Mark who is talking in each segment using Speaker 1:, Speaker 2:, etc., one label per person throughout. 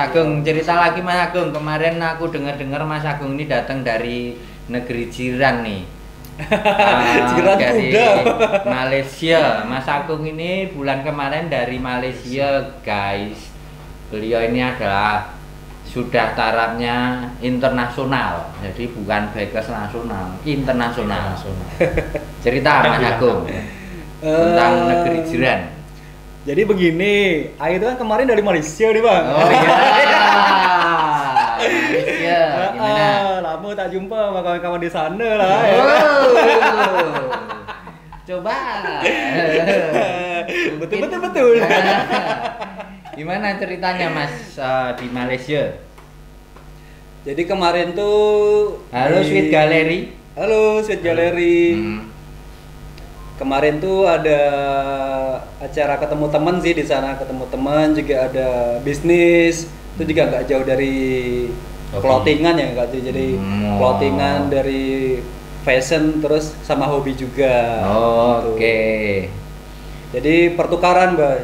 Speaker 1: Agung, cerita lagi Mas Agung. Kemarin aku dengar-dengar Mas Agung ini datang dari negeri jiran nih.
Speaker 2: Jiran
Speaker 1: Dari
Speaker 2: kuda.
Speaker 1: Malaysia. Mas Agung ini bulan kemarin dari Malaysia, guys. Beliau ini adalah sudah tarafnya internasional. Jadi bukan bikers nasional, internasional. Cerita Mas Agung tentang negeri jiran.
Speaker 2: Jadi begini, Ayu itu kan kemarin dari Malaysia nih bang.
Speaker 1: Oh iya. Malaysia. Gimana?
Speaker 2: Lama tak jumpa sama kawan-kawan di sana lah.
Speaker 1: Oh. Coba.
Speaker 2: Betul.
Speaker 1: Gimana ceritanya Mas di Malaysia?
Speaker 2: Jadi kemarin tuh
Speaker 1: Halo Sweet Gallery.
Speaker 2: Halo Sweet Gallery. Kemarin tuh ada acara ketemu teman sih di sana, ketemu teman, juga ada bisnis. Itu juga nggak jauh dari clothingan ya, nggak jauh jadi clothingan dari fashion terus sama hobi juga.
Speaker 1: Oh,
Speaker 2: gitu.
Speaker 1: Oke.
Speaker 2: Jadi pertukaran, Mbak.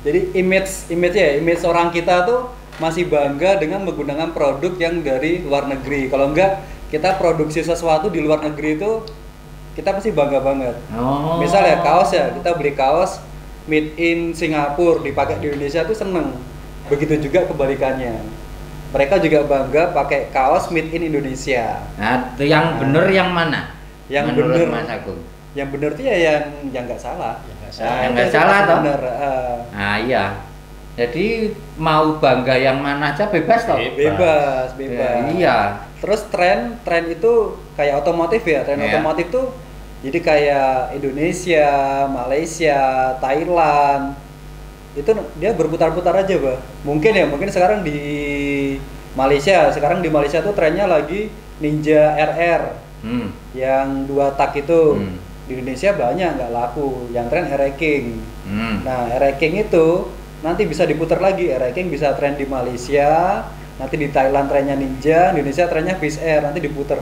Speaker 2: Jadi image orang kita tuh masih bangga dengan menggunakan produk yang dari luar negeri. Kalau enggak, kita produksi sesuatu di luar negeri itu kita pasti bangga banget.
Speaker 1: Oh.
Speaker 2: Misal ya kaos ya, kita beli kaos made in Singapura dipakai di Indonesia tuh seneng. Begitu juga kebalikannya. Mereka juga bangga pakai kaos made in Indonesia.
Speaker 1: Nah, itu yang bener yang mana?
Speaker 2: Yang
Speaker 1: menurut
Speaker 2: bener,
Speaker 1: Mas Agung.
Speaker 2: Yang bener tuh ya yang nggak salah.
Speaker 1: Yang nggak salah toh?
Speaker 2: Bener.
Speaker 1: Nah iya. Jadi mau bangga yang mana aja bebas toh?
Speaker 2: Bebas.
Speaker 1: Ya, iya.
Speaker 2: Terus tren itu kayak otomotif ya, tren otomotif tuh jadi kayak Indonesia, Malaysia, Thailand itu dia berputar-putar aja, Bah. Mungkin sekarang di Malaysia tuh trennya lagi Ninja RR yang 2 tak itu. Di Indonesia banyak nggak laku, yang tren RR King. Nah RR King itu nanti bisa diputar lagi, RR King bisa tren di Malaysia, nanti di Thailand trennya Ninja, Indonesia trennya Fish Air, nanti diputer.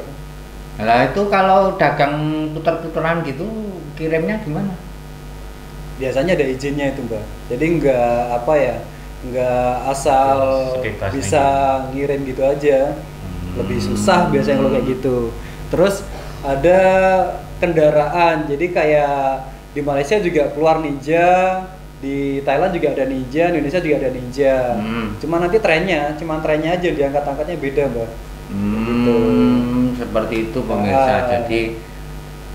Speaker 1: Nah itu kalau dagang puter-puteran gitu kirimnya gimana?
Speaker 2: Biasanya ada izinnya itu, Mbak. Jadi nggak asal bisa ngirim gitu aja. Lebih susah biasanya kalau kayak gitu. Terus ada kendaraan, jadi kayak di Malaysia juga keluar Ninja, di Thailand juga ada Ninja, di Indonesia juga ada Ninja. Cuma nanti trennya aja diangkat-angkatnya beda, Mbak. Gitu.
Speaker 1: Seperti itu pemirsa. Jadi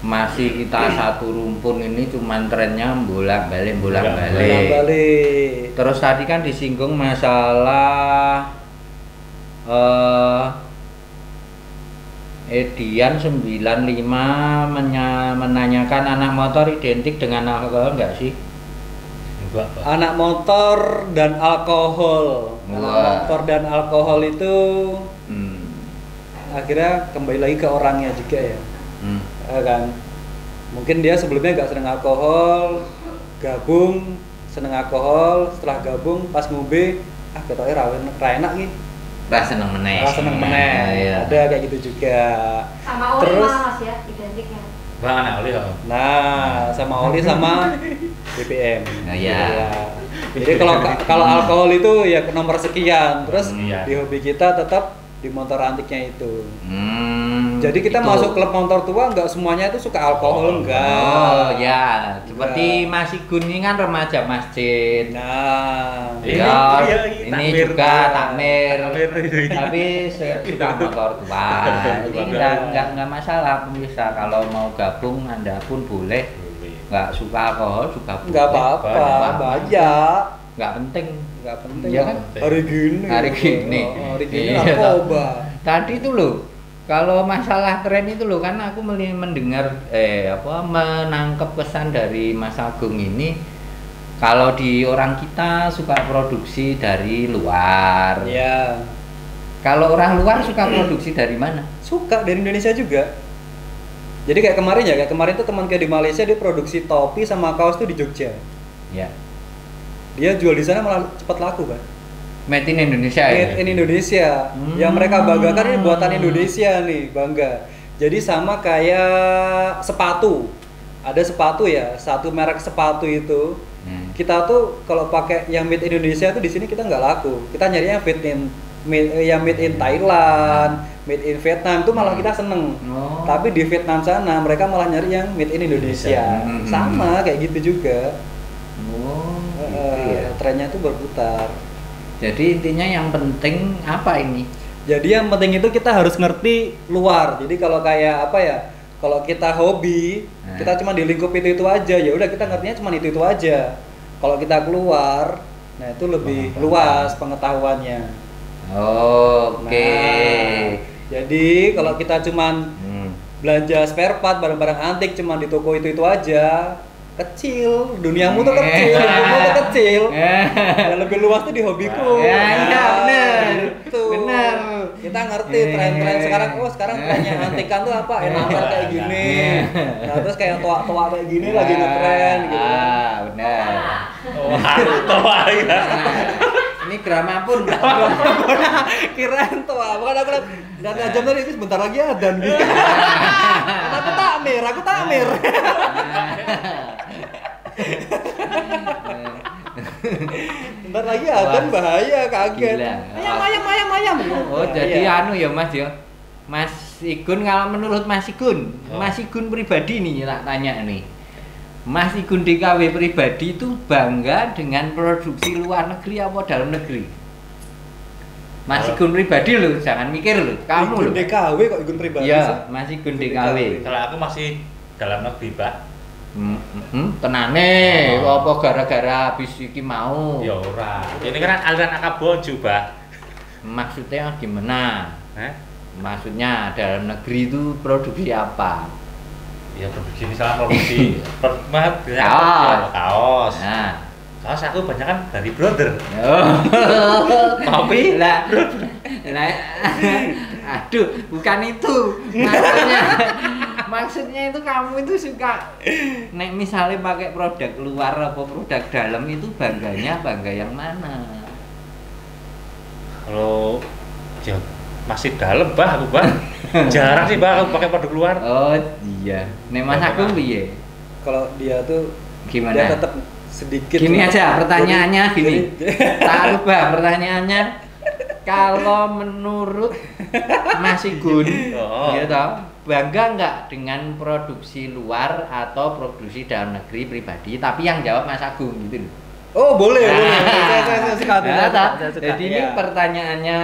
Speaker 1: masih kita satu rumpun ini cuman trennya bolak-balik. Terus tadi kan disinggung masalah Edian 95 menanyakan anak motor identik dengan alkohol enggak sih?
Speaker 3: Enggak, Pak.
Speaker 2: Anak motor dan alkohol. Anak motor dan alkohol itu akhirnya kembali lagi ke orangnya juga ya. Kan mungkin dia sebelumnya nggak seneng alkohol, gabung seneng alkohol, setelah gabung pas ngombe ketoknya ra enak nih,
Speaker 1: seneng meneh.
Speaker 2: Iya. Ada kayak gitu juga.
Speaker 4: Sama oli malah Mas ya, identiknya.
Speaker 3: Bang anak oli ya.
Speaker 2: Nah, sama oli sama BBM.
Speaker 1: Nah, iya.
Speaker 2: Jadi kalau alkohol itu ya nomor sekian, terus di hobi kita tetap di motor antiknya itu. Jadi kita masuk klub motor tua nggak semuanya itu suka alkohol, enggak.
Speaker 1: Oh ya, seperti Mas Igun ini kan remaja masjid.
Speaker 2: Nah,
Speaker 1: ini juga takmir. Tapi suka motor tua. Ini nggak masalah pemirsa, kalau mau gabung Anda pun boleh. Nggak suka alkohol juga boleh.
Speaker 2: Nggak apa-apa, banyak.
Speaker 1: Nggak penting
Speaker 2: ya kan? Hari gini narkoba.
Speaker 1: Tadi itu loh, kalau masalah tren itu loh, kan aku mendengar menangkap pesan dari Mas Agung ini, kalau di orang kita suka produksi dari luar.
Speaker 2: Ya.
Speaker 1: Kalau orang luar suka produksi dari mana?
Speaker 2: Suka dari Indonesia juga. Jadi kayak kemarin tuh teman kayak di Malaysia dia produksi topi sama kaos tuh di Jogja.
Speaker 1: Ya.
Speaker 2: Dia jual di sana malah cepat laku, kan?
Speaker 1: Made in Indonesia ya?
Speaker 2: Made in Indonesia. Yang mereka banggakan ini buatan Indonesia nih, bangga. Jadi sama kayak sepatu. Ada sepatu ya, satu merek sepatu itu Kita tuh kalau pakai yang made Indonesia tuh di sini kita nggak laku. Kita nyarinya yang made in Thailand, made in Vietnam tuh malah kita seneng. Tapi di Vietnam sana mereka malah nyari yang made in Indonesia. Sama kayak gitu juga. Trennya tuh berputar.
Speaker 1: Jadi intinya yang penting apa ini?
Speaker 2: Jadi yang penting itu kita harus ngerti luar. Jadi kalau kayak apa ya? Kalau kita hobi, kita cuma di lingkup itu aja. Ya udah kita ngertinya cuma itu aja. Kalau kita keluar, nah itu lebih luas pengetahuannya.
Speaker 1: Oke.
Speaker 2: Nah, jadi kalau kita cuma belanja spare part barang-barang antik cuma di toko itu aja, kecil. Duniamu tuh kecil, duniamu tuh kecil. Yang lebih luas tuh di hobiku.
Speaker 1: Iya, benar.
Speaker 2: Itu.
Speaker 1: Benar.
Speaker 2: Kita ngerti tren-tren sekarang. Oh, sekarang trennya antikan tuh apa? Enamel kayak gini. Nah, terus kayak toa-toa kayak gini lagi ngetren gitu.
Speaker 1: Benar.
Speaker 3: Toa ya.
Speaker 1: Ini gramapun.
Speaker 2: Kirain toa. Bukan aku lihat jam tadi ini sebentar lagi adzan gitu. Aku takmir. Bentar lagi adzan bahaya, kaget. Ayam.
Speaker 1: Oh, jadi anu ya Mas ya. Mas Igun, kalau menurut Mas Igun, Mas Igun pribadi nih tak tanya nih. Mas Igun DKW pribadi itu bangga dengan produksi luar negeri apa dalam negeri? Mas Igun pribadi loh, jangan mikir loh, kamu loh.
Speaker 2: Igun DKW kok Igun pribadi sih?
Speaker 1: Iya, Mas Igun DKW.
Speaker 3: Kalau aku masih dalam negeri, Pak.
Speaker 1: Tenane, apa gara-gara habis iki mau?
Speaker 3: Ya ora. Ini kan aliran Akaboju, Pak.
Speaker 1: Maksudnya gimana? Maksudnya dalam negeri itu produksi apa?
Speaker 3: Ya produksi misalnya produksi kaos.
Speaker 1: Nah,
Speaker 3: kaos aku banyak kan dari brother.
Speaker 1: Tapi lah, aduh, bukan itu maksudnya itu kamu itu suka nek misalnya pakai produk luar apa produk dalam itu bangga yang mana?
Speaker 3: Kalau masih dalam aku jarang sih aku pakai produk luar.
Speaker 1: Oh iya, nek Mas Agung piye?
Speaker 2: Kalau dia tuh
Speaker 1: gimana?
Speaker 2: Dia tetap sedikit.
Speaker 1: Gini aja pertanyaannya gini. Tak rubah pertanyaannya. Kalau menurut Mas Igun, gitu, bangga nggak dengan produksi luar atau produksi dalam negeri pribadi? Tapi yang jawab Mas Agung gitu loh.
Speaker 2: Oh boleh. Saya suka.
Speaker 1: Jadi ini pertanyaannya,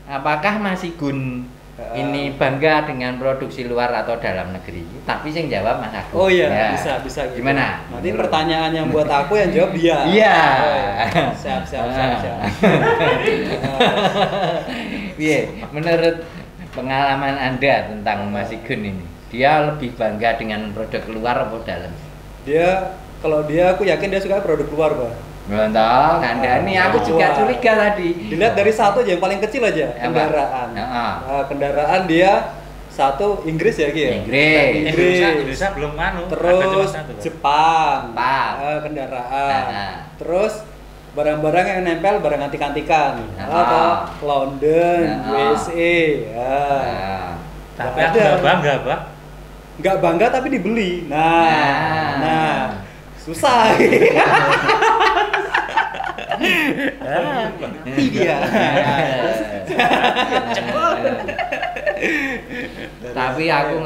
Speaker 1: apakah Mas Igun ini bangga dengan produksi luar atau dalam negeri? Tapi yang jawab Mas Agung.
Speaker 2: Oh iya, bisa gitu.
Speaker 1: Gimana?
Speaker 2: Nanti pertanyaan yang buat aku yang jawab dia.
Speaker 1: Iya.
Speaker 2: Siap.
Speaker 1: Iya, menurut pengalaman Anda tentang Mas Igun ini, dia lebih bangga dengan produk luar atau dalam?
Speaker 2: Kalau dia aku yakin dia suka produk luar, Pak.
Speaker 1: Mantap, Anda ini aku juga curiga tadi.
Speaker 2: Dilihat dari satu aja yang paling kecil aja, kendaraan. Kendaraan dia satu Inggris ya Ki ya?
Speaker 3: Inggris belum
Speaker 2: terus Jepang kendaraan terus barang-barang yang nempel barang antik-antikan London USA
Speaker 3: tapi aku nggak bangga Pak,
Speaker 2: nggak bangga tapi dibeli nah susah iya
Speaker 1: tapi aku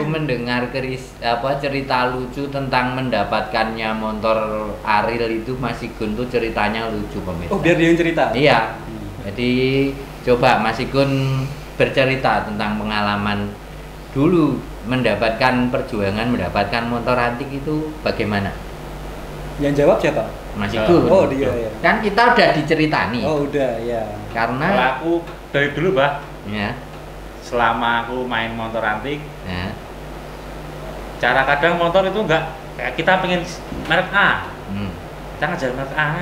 Speaker 1: mendengar cerita lucu tentang mendapatkannya motor Ariel itu Mas Igun tuh ceritanya lucu pemirsa.
Speaker 2: Oh biar dia yang cerita?
Speaker 1: Iya. Jadi coba Mas Igun bercerita tentang pengalaman dulu mendapatkan mendapatkan motor antik itu bagaimana?
Speaker 2: Yang jawab siapa?
Speaker 1: Mas Igun.
Speaker 2: Oh dia ya.
Speaker 1: Kan kita udah diceritani.
Speaker 2: Oh udah ya.
Speaker 1: Karena
Speaker 3: kalau aku dari dulu Pak.
Speaker 1: Ya.
Speaker 3: Selama aku main motor antik, cara kadang motor itu enggak kayak kita pengen merek A, kita ngejar merek A,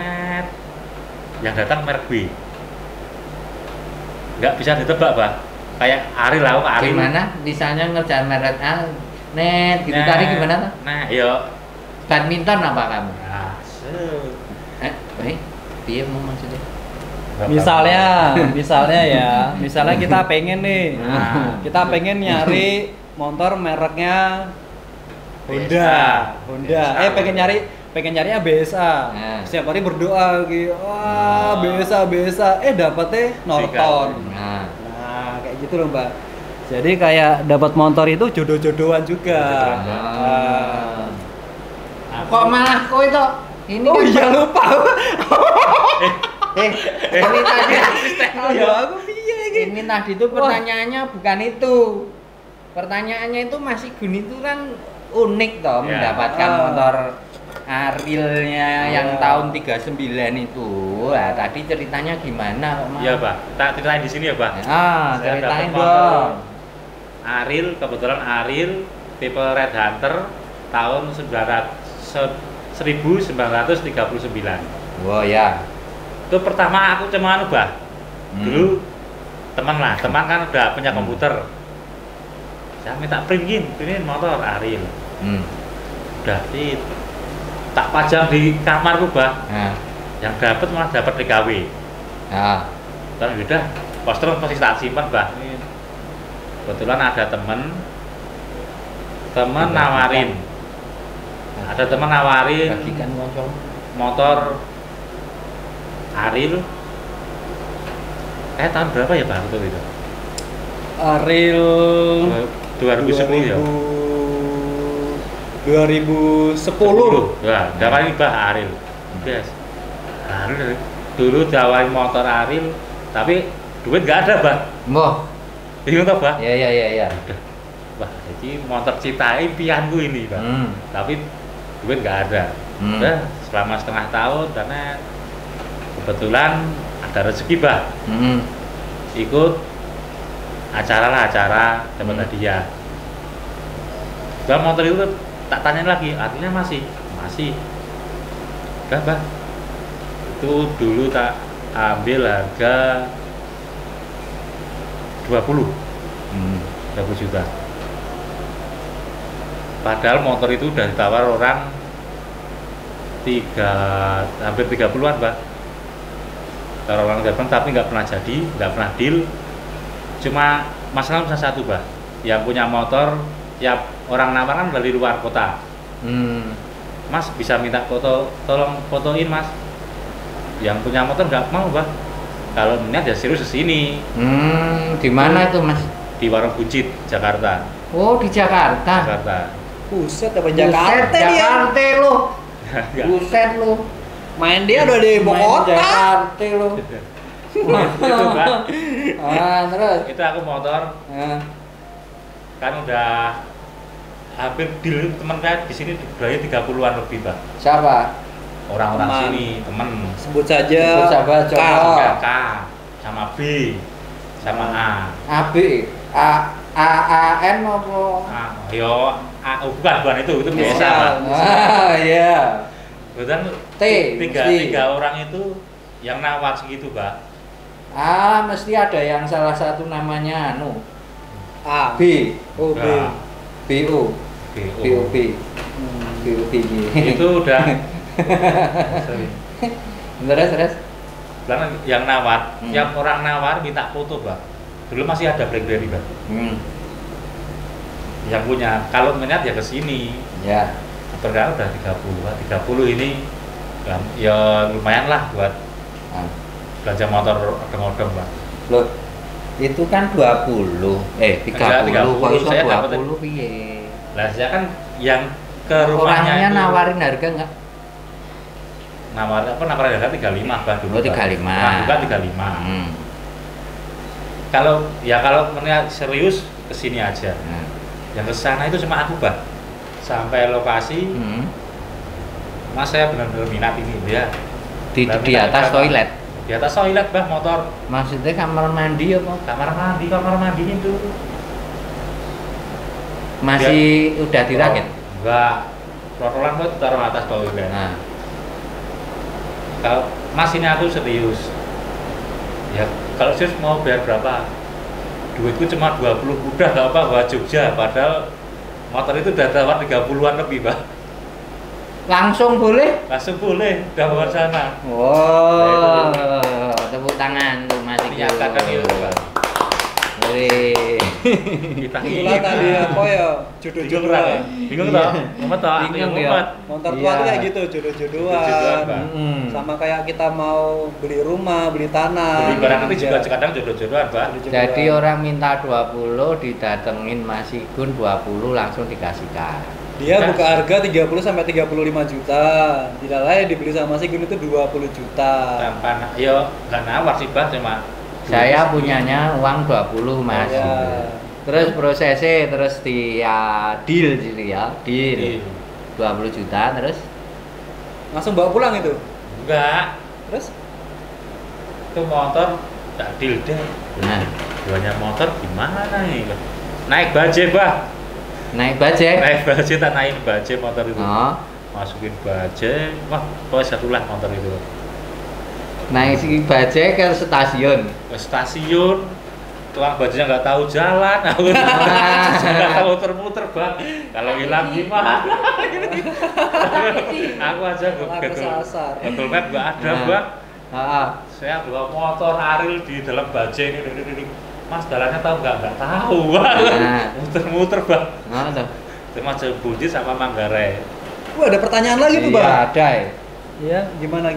Speaker 3: yang datang merek B, nggak bisa ditebak Pak. Kayak Ari lah, Ari.
Speaker 1: Gimana? Misalnya ngejar merek A, net, gitu tadi gimana tuh?
Speaker 3: Nah, yo.
Speaker 1: Badminton apa kamu?
Speaker 3: Nah,
Speaker 1: dia mau maksudnya?
Speaker 2: Misalnya kita pengen nih, kita pengen nyari motor mereknya Honda. Pengen nyari pengen nyarinya BSA.
Speaker 1: Nah.
Speaker 2: Setiap hari berdoa gitu. Wah, BSA. Dapatnya Norton.
Speaker 1: Nah,
Speaker 2: Nah, kayak gitu loh, Mbak. Jadi kayak dapat motor itu jodoh-jodohan juga.
Speaker 1: ah. Kok malah kok itu ini
Speaker 2: Oh
Speaker 1: kan
Speaker 2: iya lupa.
Speaker 1: ini tadi
Speaker 2: Oh ya aku piye iki?
Speaker 1: ini tadi itu pertanyaannya bukan itu. Pertanyaannya itu Mas Igun itu kan unik toh
Speaker 3: Ya.
Speaker 1: mendapatkan
Speaker 2: Ah.
Speaker 1: motor Arilnya yang tahun 39 itu. Nah, tadi ceritanya gimana kok Mas?
Speaker 3: Iya, Pak. Tak ceritain di sini ya, Pak.
Speaker 1: Ah,
Speaker 3: Saya
Speaker 1: ceritain
Speaker 3: dapat motor
Speaker 1: dong.
Speaker 3: Aril, kebetulan Aril tipe Red Hunter tahun 1939.
Speaker 1: Oh ya.
Speaker 3: Itu pertama aku cuma anu, Bah. Dulu teman kan udah punya komputer. Saya minta printin motor Aril. Udah tak pajang di kamarku, Bah.
Speaker 1: Nah,
Speaker 3: Yang malah dapat DKW.
Speaker 1: nah.
Speaker 3: Dan udah poster masih tak simpan, Bah. Kebetulan ada temen nawarin. Ada teman nawarin
Speaker 1: Bagikan konco.
Speaker 3: motor Aril. Tahun berapa ya, Bang, itu?
Speaker 2: Aril
Speaker 3: 2010 ya.
Speaker 2: 2010.
Speaker 3: Wah, dapatin Bah Aril. Yes. Aril dulu dawain motor Aril, tapi duit nggak ada, Bah.
Speaker 1: Moh.
Speaker 3: Bingung toh, Bah?
Speaker 1: Ya.
Speaker 3: Wah, jadi motor cita impianku ini, Bah. Tapi duit nggak ada. Udah selama setengah tahun karena kebetulan ada rezeki, Bah. Ikut acara dapat hadiah. Bah, motor itu tak tanya lagi, artinya masih. Udah, Bah. Itu dulu tak ambil harga 20 juta. Padahal motor itu udah ditawar orang hampir 30-an, Pak. Tawar orang Jepang tapi nggak pernah jadi, nggak pernah deal. Cuma masalah cuma satu, Pak. Yang punya motor, ya orang nawaran dari luar kota. Mas bisa minta foto, tolong fotoin, Mas. Yang punya motor nggak mau, Pak. Kalau niat ya serius kesini.
Speaker 1: Di mana itu, Mas?
Speaker 3: Di Warung Buncit, Jakarta.
Speaker 1: Oh, di Jakarta.
Speaker 2: Buset, apa Jakarta dia?
Speaker 1: Jakarta lu. Buset lu.
Speaker 2: Main dia udah di ibu
Speaker 1: Main
Speaker 2: kota.
Speaker 1: Jakarta lu.
Speaker 3: Itu, Pak.
Speaker 1: Terus.
Speaker 3: Itu aku motor kan udah hampir deal teman saya di sini berarti 30-an lebih, Pak.
Speaker 1: Siapa?
Speaker 3: Orang-orang
Speaker 2: Teman.
Speaker 3: sini, temen.
Speaker 2: Sebut saja.
Speaker 1: Sebut saja, coba.
Speaker 3: K sama B sama A.
Speaker 1: AB. AAN apa?
Speaker 3: Bukan itu biasa, Pak.
Speaker 1: Iya.
Speaker 3: Kebetulan
Speaker 1: T, mesti.
Speaker 3: tiga orang itu yang nawar segitu, Pak.
Speaker 1: Mesti ada yang salah satu namanya
Speaker 2: A.
Speaker 1: B.
Speaker 2: O B.
Speaker 3: Nah,
Speaker 1: BO. BOB. BOB.
Speaker 3: itu udah
Speaker 1: Terus.
Speaker 3: karena yang nawar, yang orang nawar minta foto, Pak. Dulu masih ada BlackBerry, Pak. Yang punya, kalau minat ya ke sini.
Speaker 1: Ya.
Speaker 3: Berapa udah 30 ini ya lumayan lah buat belanja motor odong-odong, Pak.
Speaker 1: Loh, itu kan 20. 30. Kok iso
Speaker 3: saya dapat
Speaker 1: 20 piye?
Speaker 3: Lah saya kan yang ke rumahnya
Speaker 1: Orangnya
Speaker 3: itu
Speaker 1: nawarin harga enggak?
Speaker 3: nawarin harga 35, Pak, dulu.
Speaker 1: Oh, 35.
Speaker 3: Nah, juga 35. Kalau melihat serius kesini aja. Yang kesana itu cuma aku, Pak. Sampai lokasi, Mas saya benar-benar minat ini, ya.
Speaker 1: Di atas toilet.
Speaker 3: Di atas toilet, Bah, motor.
Speaker 1: Maksudnya kamar mandi apa?
Speaker 3: Kamar mandinya itu.
Speaker 1: Masih udah dirakit?
Speaker 3: Enggak. Protolan gua taruh atas toilet.
Speaker 1: Nah,
Speaker 3: Kalau Mas ini aku serius. Ya, kalau serius mau bayar berapa? Duitku cuma 20, udah gak apa buat Jogja, padahal motor itu udah tawar 30-an lebih, Pak.
Speaker 1: langsung boleh?
Speaker 3: Langsung boleh, udah bawa sana.
Speaker 1: Wow, tepuk tangan tuh Mas Igun.
Speaker 3: Nyatakan itu, Pak.
Speaker 1: Wih.
Speaker 3: Kita
Speaker 2: Itulah tadi apa ya, jodoh-jodohan.
Speaker 3: Bingung toh? Mumet toh? Aku yang
Speaker 1: Bingung ya.
Speaker 3: mumet.
Speaker 2: Motor tua
Speaker 1: Iya.
Speaker 2: tuh kayak gitu,
Speaker 3: Jodoh-jodohan,
Speaker 2: jodoh-jodohan.
Speaker 3: Bang.
Speaker 2: Sama kayak kita mau beli rumah, beli tanah.
Speaker 3: Beli barang itu
Speaker 2: Iya.
Speaker 3: juga kadang jodoh-jodohan, Pak.
Speaker 2: Jodoh-jodohan.
Speaker 1: Jadi orang minta 20, didatengin Mas Igun 20 langsung dikasihkan.
Speaker 2: Dia buka harga 30 sampai 35 juta. Tidak lain dibeli sama si Gun itu 20 juta.
Speaker 3: Tanpa yo nggak nawar sih, Bang, cuma
Speaker 1: Saya punyanya uang 20 Mas.
Speaker 2: Iya.
Speaker 1: Terus prosesnya terus deal gitu ya, deal. 20 juta terus
Speaker 2: Langsung bawa pulang itu.
Speaker 3: enggak.
Speaker 2: Terus
Speaker 3: Itu motor tak deal deh.
Speaker 1: nah,
Speaker 3: Jualnya motor gimana nih? Naik baje, Bah.
Speaker 1: naik bajai.
Speaker 3: Naik baje tak naik baje motor itu.
Speaker 1: Oh,
Speaker 3: Masukin baje, wah, pokoknya satulah motor itu.
Speaker 1: naik si bajai ke stasiun.
Speaker 3: Ke stasiun, tukang bajunya nggak tahu jalan, aku nggak tahu muter-muter, Bang. Kalau hilang gimana? Aku aja
Speaker 2: malah kesasar.
Speaker 3: Google Map nggak ada,
Speaker 1: Nah.
Speaker 3: Bang.
Speaker 1: Ah,
Speaker 3: Saya bawa motor Ariel di dalam baje ini. Mas, jalannya tahu nggak? Nggak tahu, Bang.
Speaker 1: Nah.
Speaker 3: Muter-muter, Bang.
Speaker 1: nah tuh.
Speaker 3: Cuma Bunji sama Manggarai.
Speaker 2: Wah, ada pertanyaan lagi tuh,
Speaker 1: Iya,
Speaker 2: Bang.
Speaker 1: ada ya.
Speaker 2: Iya, gimana?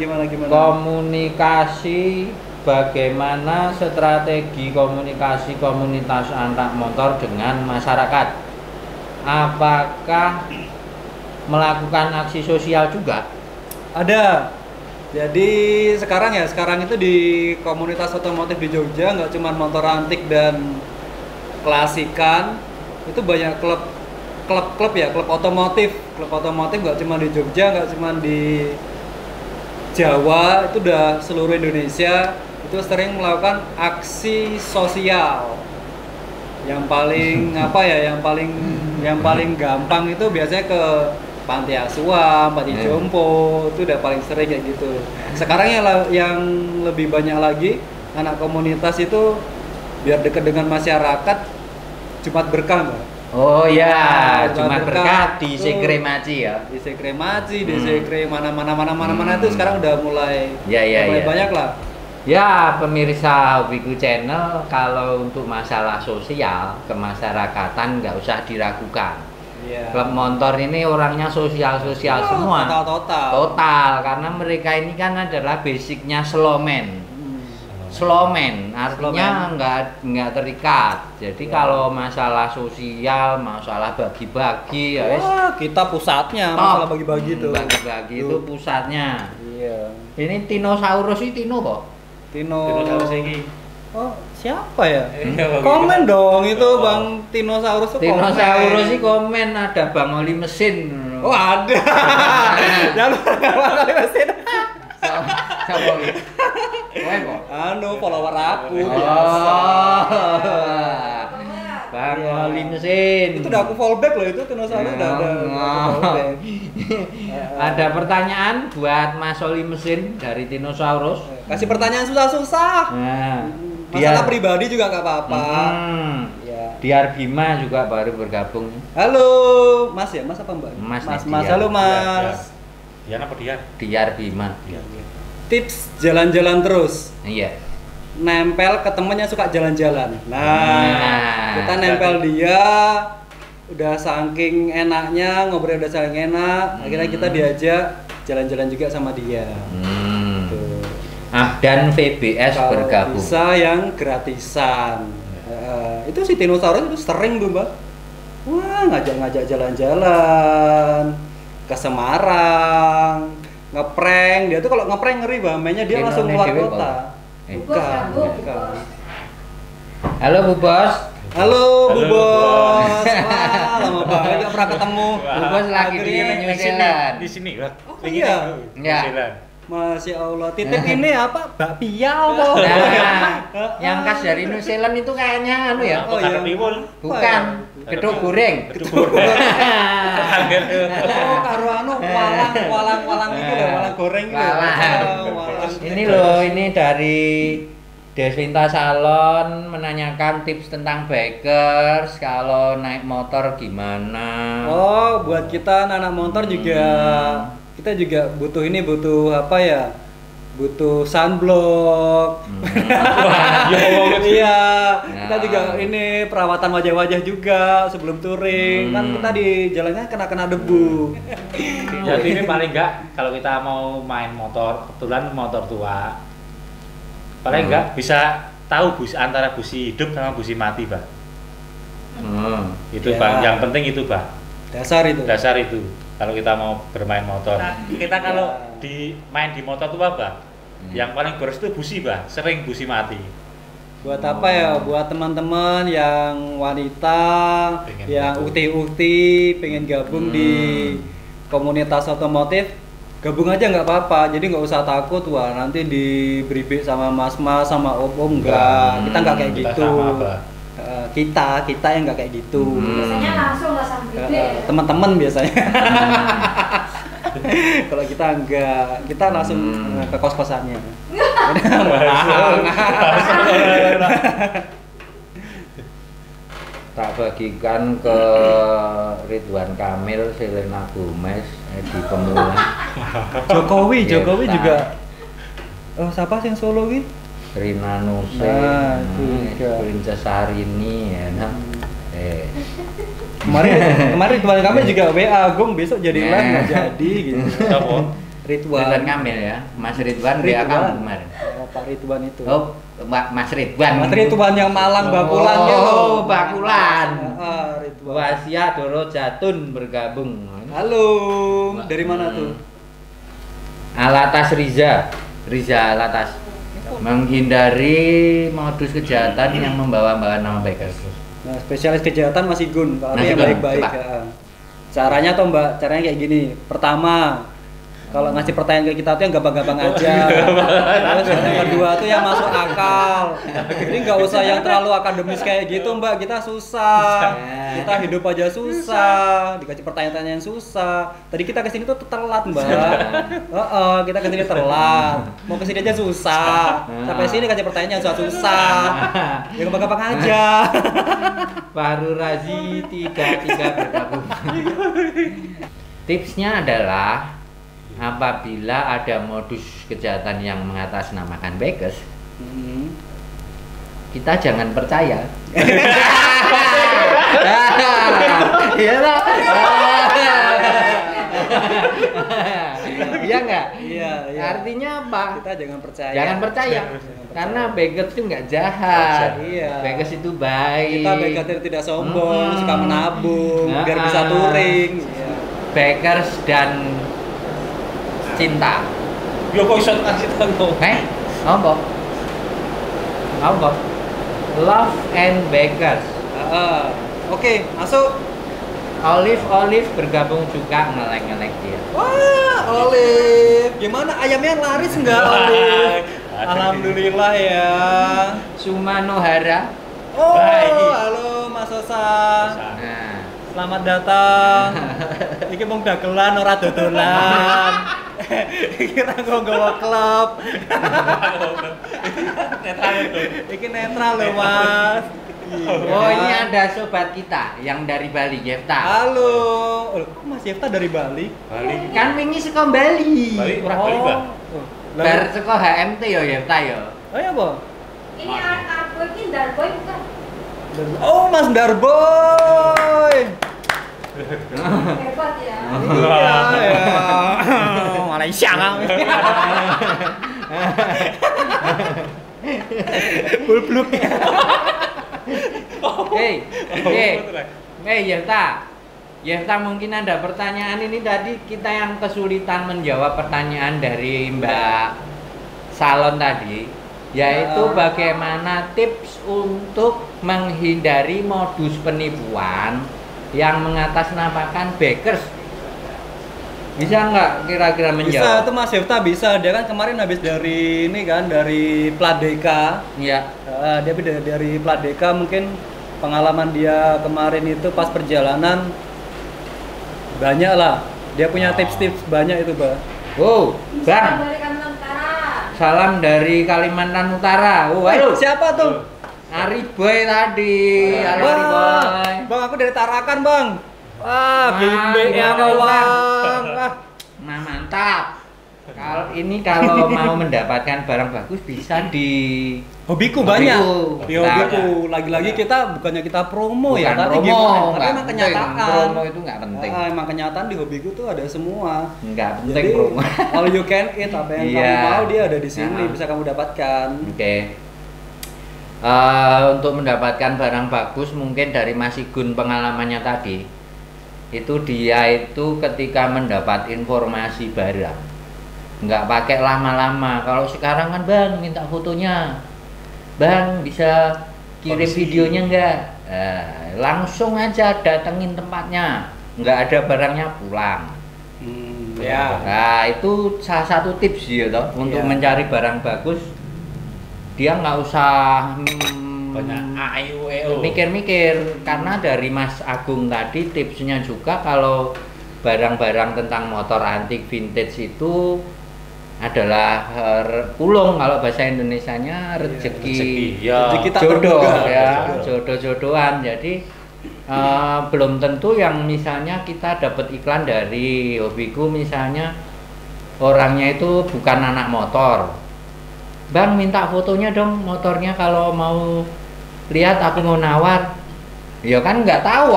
Speaker 1: Komunikasi, bagaimana strategi komunikasi komunitas anak motor dengan masyarakat? Apakah melakukan aksi sosial juga?
Speaker 2: Ada. Jadi sekarang itu di komunitas otomotif di Jogja nggak cuma motor antik dan klasikan, itu banyak klub otomotif. Klub otomotif nggak cuma di Jogja, nggak cuma di Jawa, itu udah seluruh Indonesia. Itu sering melakukan aksi sosial. Yang paling yang paling gampang itu biasanya ke panti asuhan, panti jompo, itu udah paling sering kayak gitu. Sekarang yang lebih banyak lagi anak komunitas itu biar dekat dengan masyarakat, Jumat Berkah, Mbak.
Speaker 1: Oh ya,
Speaker 2: Nah,
Speaker 1: Jumat
Speaker 2: berkah
Speaker 1: berkah di
Speaker 2: tuh.
Speaker 1: Sekremaci ya.
Speaker 2: Di Sekremaci, di Sekre mana itu sekarang udah mulai
Speaker 1: Ya.
Speaker 2: banyak lah.
Speaker 1: Ya, pemirsa Hobiku Channel, kalau untuk masalah sosial kemasyarakatan nggak usah diragukan.
Speaker 2: Iya.
Speaker 1: Klub motor ini orangnya sosial semua. Total, karena mereka ini kan adalah basicnya slowman. Slowman artinya nggak terikat. Jadi kalau masalah sosial, masalah bagi-bagi ya wes,
Speaker 2: Wah, kita pusatnya
Speaker 1: top.
Speaker 2: masalah bagi-bagi itu.
Speaker 1: Bagi-bagi itu pusatnya.
Speaker 2: Iya.
Speaker 1: Ini Tinosaurus ini Tino kok.
Speaker 2: Tino. Oh, siapa ya?
Speaker 3: Iya,
Speaker 2: Komen
Speaker 3: bagi-
Speaker 2: dong itu
Speaker 3: Oh.
Speaker 2: Bang Tinosaurus tuh
Speaker 1: Dinosaurus
Speaker 2: komen.
Speaker 1: sih komen ada Bang Oli mesin.
Speaker 2: Oh, ada. Jangan lupa mesin.
Speaker 1: Siapa ini? Kowe kok.
Speaker 2: Anu follower aku
Speaker 1: Oh.
Speaker 2: biasa.
Speaker 1: Bang
Speaker 2: Iya.
Speaker 1: Oli mesin.
Speaker 2: Itu udah aku fallback loh itu Tinosaurus udah ada. aku fallback.
Speaker 1: Ada pertanyaan buat Mas Oli mesin dari Dinosaurus.
Speaker 2: Kasih pertanyaan susah-susah.
Speaker 1: Nah,
Speaker 2: Masalah pribadi juga nggak apa-apa. Ya.
Speaker 1: Diar Bima juga baru bergabung.
Speaker 2: Halo, Mas ya, Mas apa Mbak?
Speaker 1: Mas,
Speaker 2: Mas,
Speaker 1: nih,
Speaker 2: Mas.
Speaker 1: Diar.
Speaker 2: Halo Mas.
Speaker 3: Dian apa Dian?
Speaker 1: Diar Bima.
Speaker 2: Tips jalan-jalan terus.
Speaker 1: Iya.
Speaker 2: Nempel ke temennya suka jalan-jalan.
Speaker 1: Nah,
Speaker 2: Kita nempel dia, udah saking enaknya ngobrol udah saking enak. Akhirnya kita diajak jalan-jalan juga sama dia. Tuh.
Speaker 1: Dan VBS
Speaker 2: Kalau
Speaker 1: bergabung.
Speaker 2: bisa yang gratisan. Itu si Dinosaurus itu sering tuh Mbak. Wah, ngajak-ngajak jalan-jalan ke Semarang, ngeprank. Dia tuh kalau ngeprank ngeri Mbak, mainnya dia langsung keluar
Speaker 1: Dewe
Speaker 2: kota.
Speaker 1: kok.
Speaker 2: Bukan,
Speaker 4: Bos,
Speaker 2: bukan.
Speaker 1: Halo Bu Bos.
Speaker 2: Halo Bu
Speaker 3: Halo, Bu
Speaker 2: Bos. Wah, lama banget gak pernah ketemu.
Speaker 1: Bu Bos lagi di
Speaker 2: Akhirnya
Speaker 1: New Zealand.
Speaker 3: Di sini, Bang.
Speaker 2: Oh, iya.
Speaker 1: Iya.
Speaker 2: Masya Allah, titip ini apa? Bakpia apa?
Speaker 1: Nah, yang khas dari New Zealand itu kayaknya anu ya.
Speaker 2: Oh, iya.
Speaker 1: Bukan, gedung goreng.
Speaker 2: Oh, karo anu walang itu loh, walang goreng itu.
Speaker 1: Walang.
Speaker 2: Oh, walang.
Speaker 1: Ini loh, ini dari Desvinta Salon menanyakan tips tentang bikers kalau naik motor gimana.
Speaker 2: Oh, buat kita anak motor juga kita juga butuh apa ya? butuh sunblock. Iya, kita juga ini perawatan wajah-wajah juga sebelum touring. Kan kita di jalannya kena debu.
Speaker 3: Jadi ini paling enggak kalau kita mau main motor, kebetulan motor tua, paling enggak bisa tahu antara busi hidup sama busi mati, Pak. Itu
Speaker 2: Ya.
Speaker 3: Bang, yang penting itu, Pak.
Speaker 2: Dasar itu.
Speaker 3: Kalau kita mau bermain motor. Nah, kita kalau main di motor tua, Pak, yang paling boros itu busi, Pak. Sering busi mati.
Speaker 2: Buat apa ya? Buat teman-teman yang wanita,
Speaker 3: Pengen
Speaker 2: yang
Speaker 3: gabung.
Speaker 2: ukti-ukti, pengen gabung di komunitas otomotif, gabung aja nggak apa-apa. Jadi nggak usah takut, wah nanti diberi sama mas-mas sama om-om, enggak. Kita nggak kayak
Speaker 3: Kita
Speaker 2: gitu.
Speaker 3: sama, Pak.
Speaker 2: Kita yang nggak kayak gitu.
Speaker 4: Biasanya langsung nggak sampai
Speaker 2: Teman-teman biasanya. Kalau kita enggak, kita langsung ke kos-kosannya.
Speaker 1: Tak bagikan ke Ridwan Kamil, Selena Gomez, Edi Pemula.
Speaker 2: Jokowi
Speaker 1: Iya,
Speaker 2: juga. Oh, siapa sih yang solo ini?
Speaker 1: Rina Nose,
Speaker 2: Nah, itu juga.
Speaker 1: Princess Harini ya, nah.
Speaker 2: Kemarin Ridwan Kamil juga WA Agung besok jadi live nggak jadi gitu.
Speaker 3: Siapa?
Speaker 1: Ridwan Kamil ya, Mas Ridwan dia kamu kemarin.
Speaker 2: Oh, Pak Ridwan itu.
Speaker 1: Oh, Mas Ridwan.
Speaker 2: Mas Ridwan yang Malang Bakulan gitu.
Speaker 1: Oh, Bakulan.
Speaker 2: Ridwan.
Speaker 1: Wasia Doro Jatun bergabung.
Speaker 2: Halo, dari mana tuh?
Speaker 1: Alatas Riza Alatas. Menghindari modus kejahatan yang membawa-bawa nama baik.
Speaker 2: Nah, spesialis kejahatan masih Gun, kalau
Speaker 1: Masih
Speaker 2: yang
Speaker 1: Gun,
Speaker 2: baik-baik.
Speaker 1: coba.
Speaker 2: Ya. Caranya tuh Mbak, caranya kayak gini. Pertama, kalau ngasih pertanyaan ke kita tuh yang gampang-gampang aja. Terus yang kedua tuh yang masuk akal. Jadi nggak usah yang terlalu akademis kayak gitu Mbak, kita susah. Kita hidup aja susah, dikasih pertanyaan-pertanyaan susah. Tadi kita kesini tuh telat Mbak. Kita kesini telat. Mau kesini aja susah. Sampai sini kasih pertanyaan yang susah. Ya gampang-gampang aja.
Speaker 1: Baru Razi 33 bergabung. Tipsnya adalah apabila ada modus kejahatan yang mengatasnamakan Bekes, kita jangan percaya. Iya lah. Iya nggak?
Speaker 2: Iya.
Speaker 1: Artinya apa?
Speaker 2: Kita jangan percaya.
Speaker 1: Jangan percaya. Karena Bekes itu nggak jahat.
Speaker 2: Iya.
Speaker 1: Bekes itu baik.
Speaker 2: Kita baiknya tidak sombong, suka menabung, biar bisa
Speaker 1: Nah.
Speaker 2: touring. Iya.
Speaker 1: Bekers dan cinta.
Speaker 3: Yo kok iso kasih tahu.
Speaker 1: Apa? Apa? Love and Bakers.
Speaker 2: Oke, masuk.
Speaker 1: Olive bergabung juga ngelek-ngelek dia.
Speaker 2: Wah, Olive. Gimana ayamnya laris nggak, Olive? Alhamdulillah ya.
Speaker 1: Sumanohara.
Speaker 2: Oh,
Speaker 3: Baik.
Speaker 2: halo Mas Osa.
Speaker 1: Nah,
Speaker 2: Selamat datang. Iki mau dagelan ora dodolan. Kira kok gawa klub.
Speaker 3: Netral itu.
Speaker 2: Iki netral loh, Mas.
Speaker 1: oh ini ada sobat kita yang dari Bali, Yefta.
Speaker 2: Halo. Loh, kok Mas Yefta dari Bali?
Speaker 3: Bali.
Speaker 1: Kan wingi saka Bali.
Speaker 3: Bali ora Bali, Pak.
Speaker 1: Bar saka HMT ya Yefta ya.
Speaker 2: Oh iya, Bang.
Speaker 4: Ini Arboy, ini Darboy bukan?
Speaker 2: Oh, Mas Darboy.
Speaker 4: Hebat ya.
Speaker 2: Iya, ya. Malaysia kan. Blub-blub.
Speaker 1: Hei Yefta. Yefta mungkin ada pertanyaan ini tadi kita yang kesulitan menjawab pertanyaan dari Mbak Salon tadi, yaitu bagaimana tips untuk menghindari modus penipuan yang mengatasnamakan Bakers. Bisa nggak kira-kira
Speaker 2: Bisa
Speaker 1: menjawab?
Speaker 2: tuh Mas Yefta bisa. Dia kan kemarin habis dari ini kan dari Pladeka.
Speaker 1: Iya.
Speaker 2: Dia dari Pladeka, mungkin pengalaman dia kemarin itu pas perjalanan banyak lah. Dia punya tips-tips banyak itu, Bang.
Speaker 1: Oh, Bang.
Speaker 4: Dari Kalimantan Utara.
Speaker 1: Salam dari Kalimantan Utara. Oh, halo.
Speaker 2: Siapa tuh?
Speaker 1: Ari Boy tadi. Halo Ari Boy.
Speaker 2: Bang, aku dari Tarakan, Bang. Wah, bimbingnya
Speaker 1: Bang.
Speaker 2: Bang.
Speaker 1: Nah, mantap. Kalau mau mendapatkan barang bagus bisa di
Speaker 2: Hobiku
Speaker 1: Hobiku.
Speaker 2: banyak. Di
Speaker 1: Nah,
Speaker 2: hobiku lagi-lagi kita bukannya kita promo ya,
Speaker 1: bukan
Speaker 2: tapi
Speaker 1: promo,
Speaker 2: gimana? Tapi
Speaker 1: nggak
Speaker 2: emang
Speaker 1: penting.
Speaker 2: kenyataan.
Speaker 1: Promo itu nggak penting.
Speaker 2: Emang kenyataan di hobiku tuh ada semua.
Speaker 1: Nggak penting
Speaker 2: Jadi
Speaker 1: promo.
Speaker 2: all you can eat, apa yang
Speaker 1: Iya.
Speaker 2: kamu mau dia ada di sini,
Speaker 1: Nah.
Speaker 2: bisa kamu dapatkan.
Speaker 1: Oke. Untuk mendapatkan barang bagus mungkin dari Mas Igun pengalamannya tadi itu dia itu ketika mendapat informasi barang nggak pakai lama-lama. Kalau sekarang kan bang minta fotonya, bang bisa kirim
Speaker 3: Kondisi.
Speaker 1: videonya nggak? Langsung aja datengin tempatnya, nggak ada barangnya pulang.
Speaker 2: Ya.
Speaker 1: Nah itu salah satu tips ya toh untuk
Speaker 2: Iya.
Speaker 1: mencari barang bagus. Dia nggak usah
Speaker 3: Banyak AIUEO.
Speaker 1: mikir-mikir, karena dari Mas Agung tadi tipsnya juga kalau barang-barang tentang motor antik vintage itu adalah pulung, kalau bahasa Indonesianya rezeki,
Speaker 3: Rezeki, ya.
Speaker 2: Rezeki tak
Speaker 1: jodoh
Speaker 2: terduga.
Speaker 1: ya,
Speaker 3: Jodoh.
Speaker 1: jodoh-jodohan. Jadi belum tentu yang misalnya kita dapat iklan dari hobiku misalnya orangnya itu bukan anak motor. Bang minta fotonya dong motornya kalau mau lihat, aku mau nawar. Ya kan nggak tahu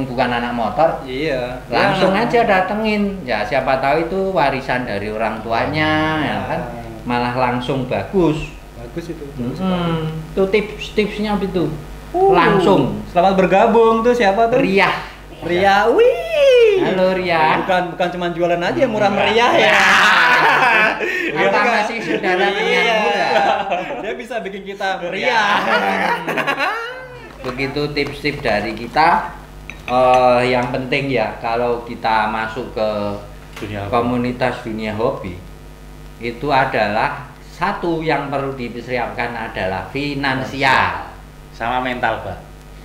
Speaker 1: bukan anak motor.
Speaker 2: Iya.
Speaker 1: Langsung
Speaker 2: Ya.
Speaker 1: aja datengin. Ya siapa tahu itu warisan dari orang tuanya ya kan. Malah langsung bagus.
Speaker 2: Bagus itu.
Speaker 1: Itu tips-tipsnya itu. Langsung
Speaker 2: Selamat bergabung tuh siapa tuh?
Speaker 1: Ria.
Speaker 2: Ria. Wih.
Speaker 1: Halo Ria.
Speaker 2: Bukan cuma jualan aja murah meriah ya.
Speaker 1: Apa masih saudara dengan muda?
Speaker 2: Dia bisa bikin kita meriah.
Speaker 1: Begitu tips-tips dari kita. Yang penting ya kalau kita masuk ke
Speaker 3: Dunia
Speaker 1: komunitas dunia hobi itu adalah satu yang perlu dipersiapkan adalah finansial.
Speaker 3: sama mental, Pak.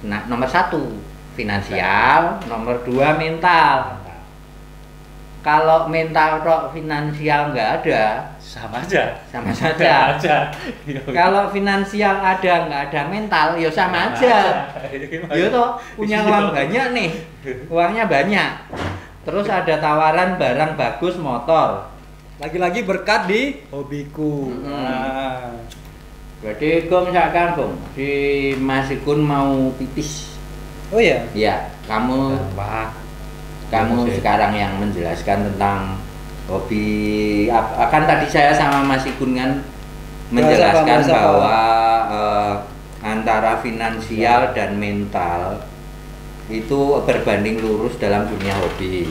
Speaker 1: Nah, nomor satu finansial, nomor dua mental. Kalau mental kok finansial nggak ada,
Speaker 3: Sama aja.
Speaker 1: sama saja. Kalau finansial ada nggak ada mental, ya sama aja. Ya toh punya uang banyak nih, uangnya banyak. Terus ada tawaran barang bagus motor.
Speaker 2: Lagi-lagi berkat di hobiku.
Speaker 1: Hmm. Jadi kok misalkan Bung, si Mas Ikun mau pipis,
Speaker 2: Oh iya.
Speaker 1: ya kamu sekarang yang menjelaskan tentang hobi. Akan tadi saya sama Mas Ikun kan menjelaskan
Speaker 2: Bahasa apa?
Speaker 1: bahwa antara finansial dan mental itu berbanding lurus dalam dunia hobi.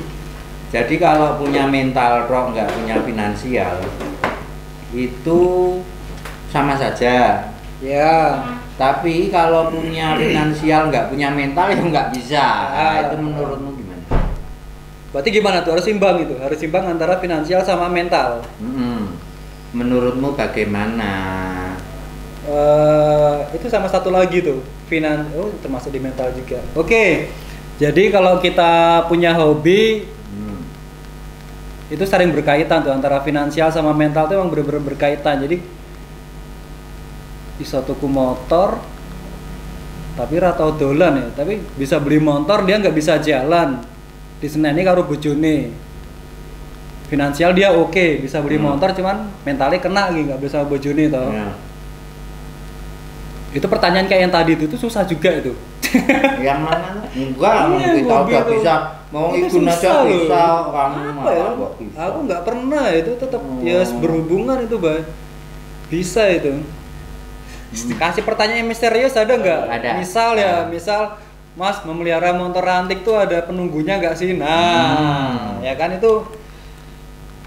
Speaker 1: Jadi kalau punya mental rock nggak punya finansial itu sama saja.
Speaker 2: Ya.
Speaker 1: Tapi kalau punya finansial nggak punya mental ya nggak bisa. Nah, itu menurutmu gimana?
Speaker 2: Berarti gimana tuh? Harus imbang itu. Harus imbang antara finansial sama mental.
Speaker 1: Menurutmu bagaimana?
Speaker 2: Itu sama satu lagi tuh, termasuk di mental juga. Oke. Jadi kalau kita punya hobi itu sering berkaitan tuh antara finansial sama mental tuh emang bener-bener berkaitan. Jadi bisa tuku motor tapi ratau dolan ya, tapi bisa beli motor dia nggak bisa jalan di Seneni karo bojone. Finansial dia oke, bisa beli motor cuman mentalnya kena lagi nggak bisa bojone toh.
Speaker 1: Ya.
Speaker 2: Itu pertanyaan kayak yang tadi itu susah juga itu.
Speaker 1: Yang mana? Enggak,
Speaker 2: Iya,
Speaker 1: kita
Speaker 2: hobi
Speaker 1: udah
Speaker 2: tuh.
Speaker 1: bisa. Mau
Speaker 2: Itu
Speaker 1: ikut aja
Speaker 2: susah loh.
Speaker 1: bisa, kamu
Speaker 2: Apa ya?
Speaker 1: malah nggak bisa.
Speaker 2: Aku nggak pernah itu tetap ya berhubungan itu, Bay. Bisa itu. Kasih pertanyaan yang misterius ada nggak?
Speaker 1: Ada.
Speaker 2: Misal ya, misal Mas memelihara motor antik tuh ada penunggunya nggak sih? Nah, ya kan itu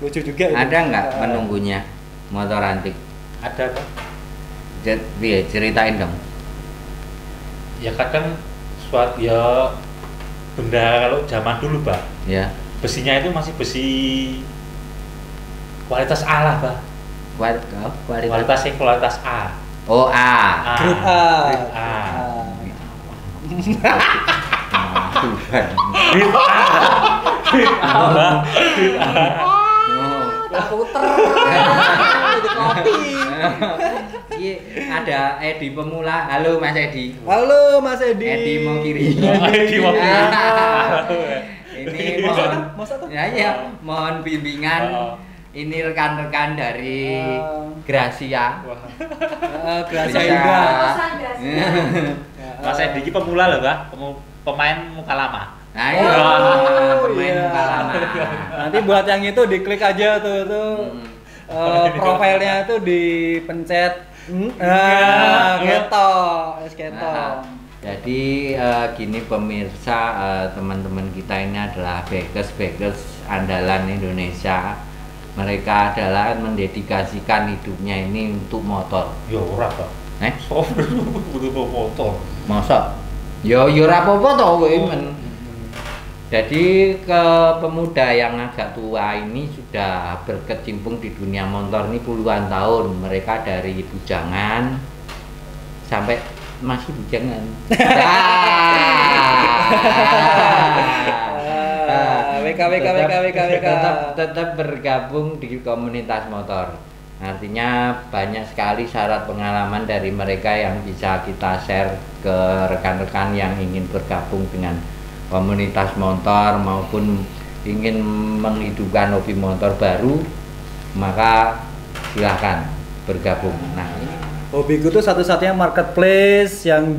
Speaker 2: lucu juga. Itu.
Speaker 1: Ada nggak
Speaker 2: Nah,
Speaker 1: menunggunya motor antik?
Speaker 3: Ada, Pak.
Speaker 1: Jadi ceritain dong.
Speaker 3: Ya kadang suatu ya benda kalau zaman dulu, Pak.
Speaker 1: Ya.
Speaker 3: Besinya itu masih besi kualitas A lah, Pak.
Speaker 1: Kualitas.
Speaker 3: Kualitas A.
Speaker 1: Oh A.
Speaker 2: Grup A.
Speaker 3: Grade A.
Speaker 1: Tuhan.
Speaker 3: Grade A. Grade A, Pak. Grade A.
Speaker 1: Oh.
Speaker 2: Tak puter. Itu kopi.
Speaker 1: Iya, ada Edi pemula. Halo Mas Edi.
Speaker 2: Halo Mas Edi.
Speaker 1: Edi mau kiri.
Speaker 3: Edi mau kiri.
Speaker 1: Ini mohon,
Speaker 2: Masa tuh?
Speaker 1: ya mohon bimbingan
Speaker 3: Oh.
Speaker 1: Ini rekan-rekan dari Gracia.
Speaker 3: Wah.
Speaker 2: Gracia
Speaker 1: Bisa.
Speaker 2: Indra.
Speaker 4: Kosan Gracia.
Speaker 3: Mas Edi ini pemula loh, Pak. Pemain muka lama.
Speaker 1: Nah,
Speaker 2: Oh,
Speaker 1: ini pemain
Speaker 2: iya.
Speaker 1: muka lama.
Speaker 2: Nanti buat yang itu diklik aja tuh. Profilnya tuh dipencet. Keto,
Speaker 1: Nah, jadi gini pemirsa, teman-teman kita ini adalah bakers andalan Indonesia. Mereka adalah mendedikasikan hidupnya ini untuk motor.
Speaker 3: Ya ora, Pak. Oh, butuh motor.
Speaker 1: Masa? Yo ora apa-apa to kowe men. Jadi ke pemuda yang agak tua ini sudah berkecimpung di dunia motor ini puluhan tahun. Mereka dari bujangan sampai masih bujangan.
Speaker 2: WK.
Speaker 1: Tetap bergabung di komunitas motor. Artinya banyak sekali syarat pengalaman dari mereka yang bisa kita share ke rekan-rekan yang ingin bergabung dengan komunitas motor maupun ingin menghidupkan hobi motor baru, maka silahkan bergabung. Nah, ini
Speaker 2: Hobiku tuh satu-satunya marketplace yang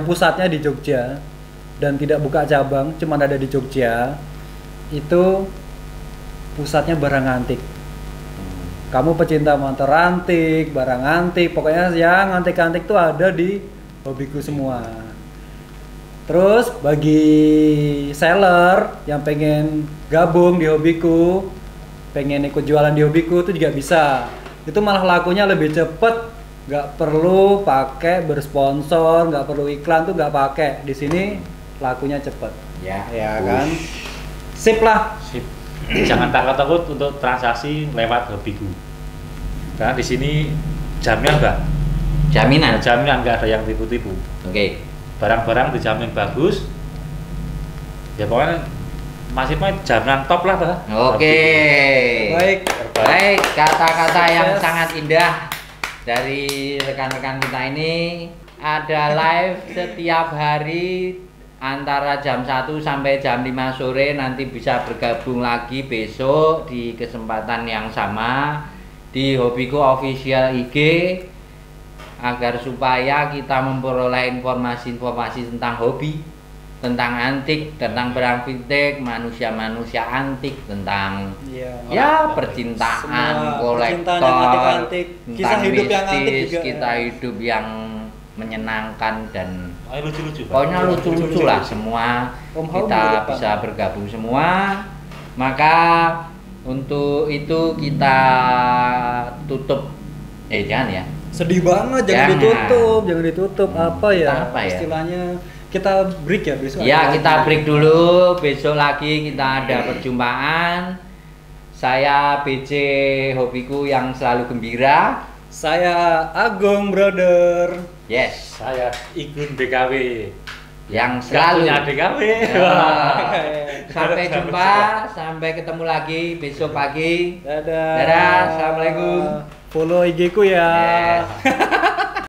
Speaker 2: pusatnya di Jogja dan tidak buka cabang, cuma ada di Jogja. Itu pusatnya barang antik. Kamu pecinta motor antik, barang antik, pokoknya yang antik-antik tuh ada di Hobiku semua. Terus bagi seller yang pengen gabung di Hobiku, pengen ikut jualan di Hobiku itu juga bisa. Itu malah lakunya lebih cepet, nggak perlu pakai bersponsor, nggak perlu iklan tuh nggak pakai. Di sini lakunya cepet,
Speaker 1: ya,
Speaker 2: ya kan? Sip lah.
Speaker 3: Sip. Jangan takut-takut untuk transaksi lewat Hobiku. Karena di sini jaminan, Mbak.
Speaker 1: Jaminan.
Speaker 3: Jaminan nggak ada yang tipu-tipu.
Speaker 1: Oke.
Speaker 3: Barang-barang dijamin bagus. Ya pokoknya masih jaminan top lah, Mbak.
Speaker 1: Oke.
Speaker 2: Baik.
Speaker 1: Baik, kata-kata yang
Speaker 2: Sukses.
Speaker 1: sangat indah dari rekan-rekan kita ini. Ada live setiap hari antara jam 1 sampai jam 5 sore. Nanti bisa bergabung lagi besok di kesempatan yang sama di Hobiku Official IG, agar supaya kita memperoleh informasi-informasi tentang hobi, tentang antik, tentang barang vintage, manusia-manusia antik, tentang ya percintaan,
Speaker 2: Semua
Speaker 1: kolektor,
Speaker 2: percintaan yang antik-antik, kisah
Speaker 1: tentang
Speaker 2: hidup yang antik
Speaker 1: mistis,
Speaker 2: juga.
Speaker 1: kita hidup yang menyenangkan dan
Speaker 3: Ayo lucu-lucu, Pak.
Speaker 1: pokoknya lucu-lucu lah semua.
Speaker 2: Om Hao
Speaker 1: Kita
Speaker 2: minggu depan.
Speaker 1: bisa bergabung semua. Maka untuk itu kita tutup. Jangan ya.
Speaker 2: Sedih banget,
Speaker 1: Jangan.
Speaker 2: jangan ditutup, jangan ditutup. Apa ya?
Speaker 1: Apa ya?
Speaker 2: Istilahnya kita break ya besok.
Speaker 1: Ya,
Speaker 2: ada
Speaker 1: kita
Speaker 2: lagi.
Speaker 1: break dulu. Besok lagi kita ada perjumpaan. Saya BC Hobiku yang selalu gembira.
Speaker 2: Saya Agung Brother.
Speaker 1: Yes,
Speaker 3: Saya Igun BKW.
Speaker 1: yang
Speaker 3: Nggak
Speaker 1: selalu.
Speaker 3: punya DKW.
Speaker 1: Sampai jumpa, sampai ketemu lagi besok pagi.
Speaker 2: Dadah.
Speaker 1: Dadah, assalamualaikum.
Speaker 2: Follow IG ku ya.
Speaker 1: Yes.